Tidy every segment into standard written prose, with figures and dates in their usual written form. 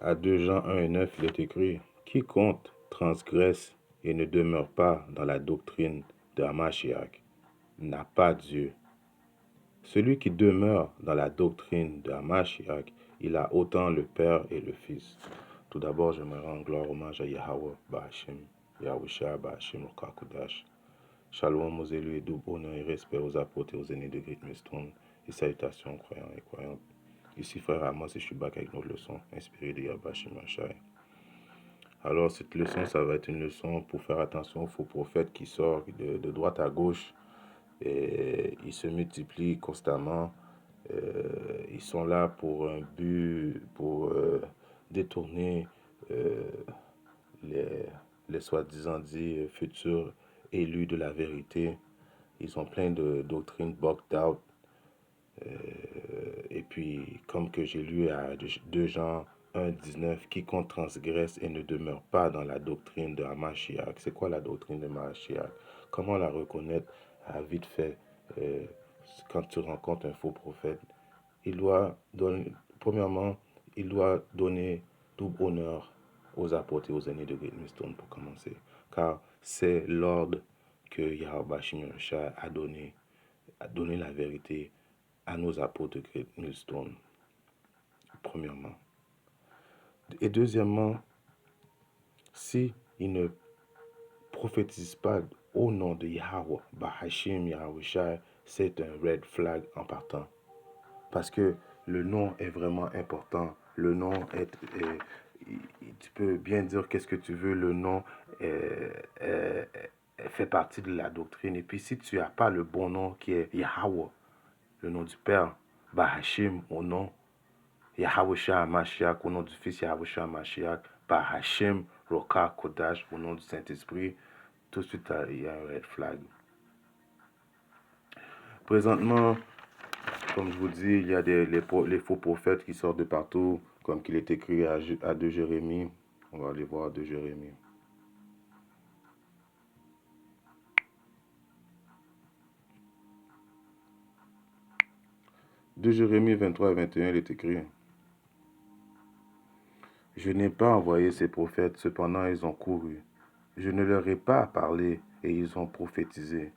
À 2 Jean 1 et 9, il est écrit, quiconque transgresse et ne demeure pas dans la doctrine de Hamashiach n'a pas Dieu. Celui qui demeure dans la doctrine de Hamashiach, il a autant le Père et le Fils. Tout d'abord, je me rends gloire, hommage à Yahweh, Bahashim, Yahusha, Bahashim, Okakudash. Shalom aux élus et double honneur et respect aux apôtres et aux aînés de Great Millstone. Et salutations, croyants et croyantes. Ici, frère Amos, et je suis back avec notre leçon inspirée de Yabashim Machai. Alors, cette leçon, ça va être une leçon pour faire attention aux faux prophètes qui sortent de droite à gauche. Et ils se multiplient constamment. Ils sont là pour un but, pour détourner les soi-disant dits futurs élus de la vérité. Ils ont plein de doctrines bugged out. Et puis, comme que j'ai lu à 2 Jean 1,19, quiconque transgresse et ne demeure pas dans la doctrine de Hamashiach. C'est quoi la doctrine de Hamashiach? Comment la reconnaître vite fait quand tu rencontres un faux prophète? Il doit donner, premièrement, il doit donner tout honneur aux apôtres et aux aînés de Great Millstone pour commencer. Car c'est l'ordre que Yahweh Shimon a donné la vérité à nos apôtres de Great Millstone, premièrement. Et deuxièmement, si ils ne prophétisent pas au nom de Yahweh, Bahashim, Yahushua, c'est un red flag en partant. Parce que le nom est vraiment important. Le nom tu peux bien dire qu'est-ce que tu veux, le nom fait partie de la doctrine. Et puis si tu n'as pas le bon nom qui est Yahweh, le nom du Père, Bahashim au nom, Yahweh Mashiach au nom du Fils Yahweh Mashiach, Bahashim, Roka Kodash au nom du Saint-Esprit, tout de suite il y a un red flag. Présentement, comme je vous dis, il y a les faux prophètes qui sortent de partout, comme qu'il est écrit à 2 Jérémie. On va aller voir 2 Jérémie. De Jérémie 23 et 21, il est écrit, je n'ai pas envoyé ces prophètes, cependant ils ont couru. Je ne leur ai pas parlé et ils ont prophétisé.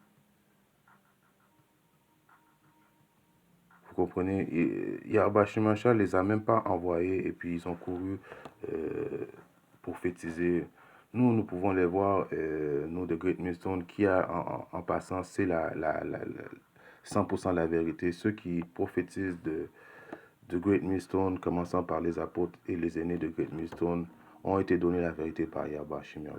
Vous comprenez? Yahweh Shimon les a même pas envoyés et puis ils ont couru prophétiser. Nous pouvons les voir, nous de Great Millstone, qui a en passant, c'est 100% la vérité. Ceux qui prophétisent de Great Millstone, commençant par les apôtres et les aînés de Great Millstone, ont été donnés la vérité par Yahweh Shimon.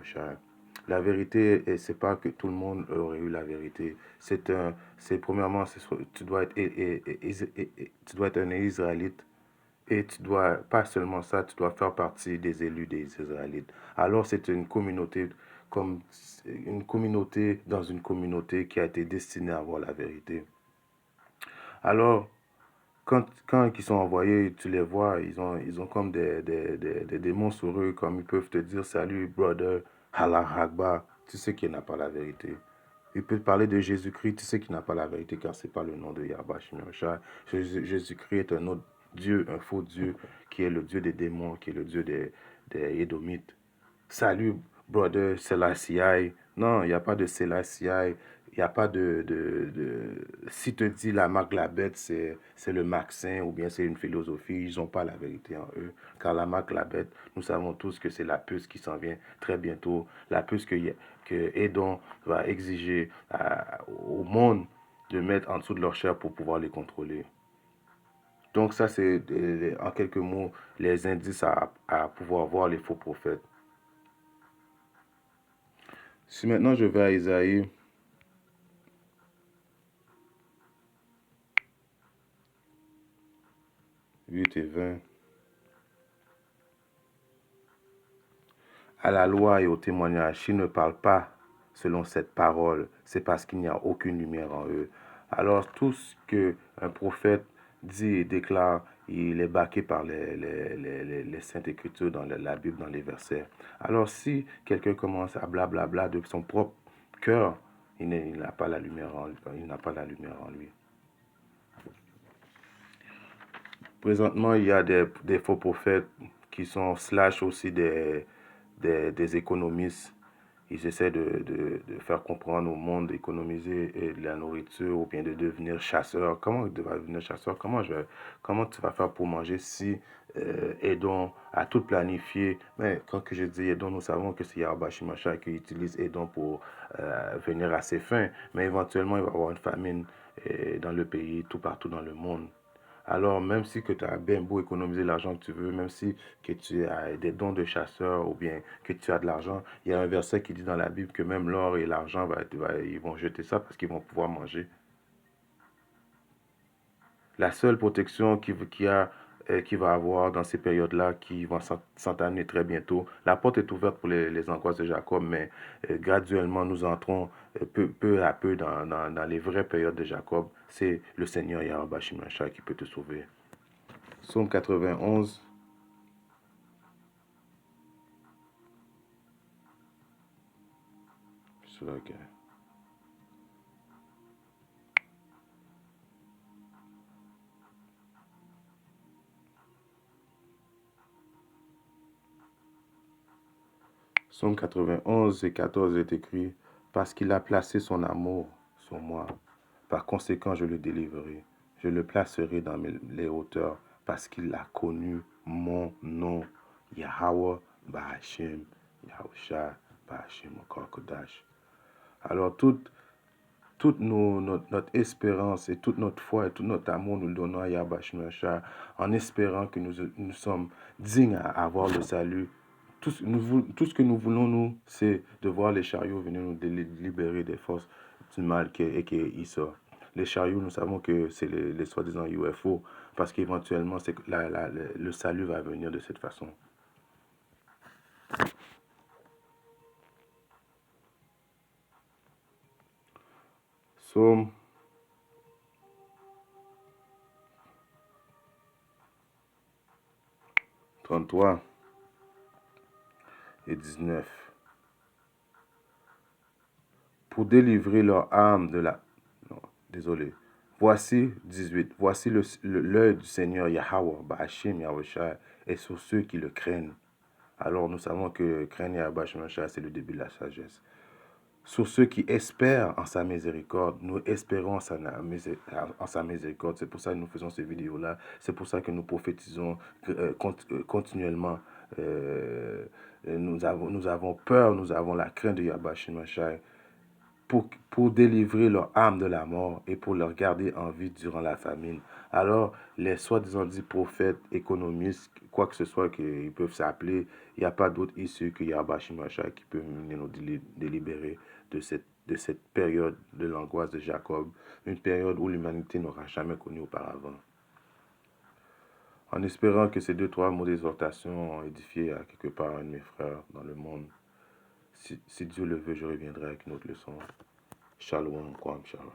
La vérité, c'est pas que tout le monde aurait eu la vérité. Premièrement, tu dois être un Israélite. Et tu dois, pas seulement ça, tu dois faire partie des élus des Israélites. Alors c'est une communauté, comme une communauté dans une communauté qui a été destinée à avoir la vérité. Alors, quand ils sont envoyés, tu les vois, ils ont comme des démons sur eux, comme ils peuvent te dire, salut, brother, Allah Akbar, tu sais qu'il n'a pas la vérité. Il peut te parler de Jésus-Christ, tu sais qu'il n'a pas la vérité, car ce n'est pas le nom de Yahweh Shimon. Jésus-Christ est un autre Dieu, un faux Dieu, qui est le Dieu des démons, qui est le Dieu des Édomites. Salut, brother, Selassie. Non, il n'y a pas de Selassie. Il n'y a pas si te dit la marque la bête, c'est le maxin ou bien c'est une philosophie, ils n'ont pas la vérité en eux. Car la marque la bête, nous savons tous que c'est la puce qui s'en vient très bientôt. La puce que Edom va exiger au monde de mettre en dessous de leur chair pour pouvoir les contrôler. Donc ça, c'est en quelques mots les indices à pouvoir voir les faux prophètes. Si maintenant je vais à Isaïe, « 8 et 20. À la loi et au témoignage, s'ils ne parlent pas selon cette parole, c'est parce qu'il n'y a aucune lumière en eux. Alors tout ce qu'un prophète dit et déclare, il est baqué par les Saintes Écritures dans la Bible, dans les versets. Alors si quelqu'un commence à blablabla de son propre cœur, il n'a pas la lumière en lui. Présentement, il y a des faux prophètes qui sont slash aussi des économistes. Ils essaient de faire comprendre au monde d'économiser de la nourriture ou bien de devenir chasseur. Comment tu vas devenir chasseur? Comment tu vas faire pour manger si Edom a tout planifié? Mais quand que je dis Edom, nous savons que c'est Yahweh Shimashai qui utilise Edom pour venir à ses fins. Mais éventuellement, il va y avoir une famine dans le pays, tout partout dans le monde. Alors, même si que tu as bien beau économiser l'argent que tu veux, même si que tu as des dons de chasseur ou bien que tu as de l'argent, il y a un verset qui dit dans la Bible que même l'or et l'argent, ils vont jeter ça parce qu'ils vont pouvoir manger. La seule protection qu'il va avoir dans ces périodes-là, qui vont s'entamer très bientôt, la porte est ouverte pour les angoisses de Jacob, mais graduellement, nous entrons peu à peu dans les vraies périodes de Jacob. C'est le Seigneur Yahweh Shimashai qui peut te sauver. Psaume 91. Ok. Psaume 91 et 14 est écrit, parce qu'il a placé son amour sur moi. Par conséquent, je le délivrerai. Je le placerai dans les hauteurs, parce qu'il a connu mon nom. Yahweh Ba'ashim, Yahusha Ba'ashim Kodash. Alors, notre espérance et toute notre foi et tout notre amour, nous le donnons à Yahweh Shimashai, en espérant que nous sommes dignes à avoir le salut. Tout ce que nous voulons, nous, c'est de voir les chariots venir nous libérer des forces du mal qui est Issa. Les chariots, nous savons que c'est les soi-disant UFO, parce qu'éventuellement, le salut va venir de cette façon. Psaume 33 et 19. Pour délivrer leur âme de la... Non, désolé. Voici 18. Voici l'œil du Seigneur Yahweh, Ba'ashim Yahushua, est sur ceux qui le craignent. Alors nous savons que craindre Yahweh Shimashai, c'est le début de la sagesse. Sur ceux qui espèrent en sa miséricorde, nous espérons en sa miséricorde. C'est pour ça que nous faisons ces vidéos-là. C'est pour ça que nous prophétisons continuellement. Nous avons peur, nous avons la crainte de Yahweh Shimashai. Pour délivrer leur âme de la mort et pour leur garder en vie durant la famine. Alors, les soi-disant dits prophètes, économistes, quoi que ce soit qu'ils peuvent s'appeler, il n'y a pas d'autre issue que Yahweh Shimashai qui peut nous délibérer de cette période de l'angoisse de Jacob, une période où l'humanité n'aura jamais connu auparavant. En espérant que ces 2-3 mots d'exhortation ont édifié à quelque part un de mes frères dans le monde, si Dieu le veut, je reviendrai avec une autre leçon. Shalom, Kwam, Shalom.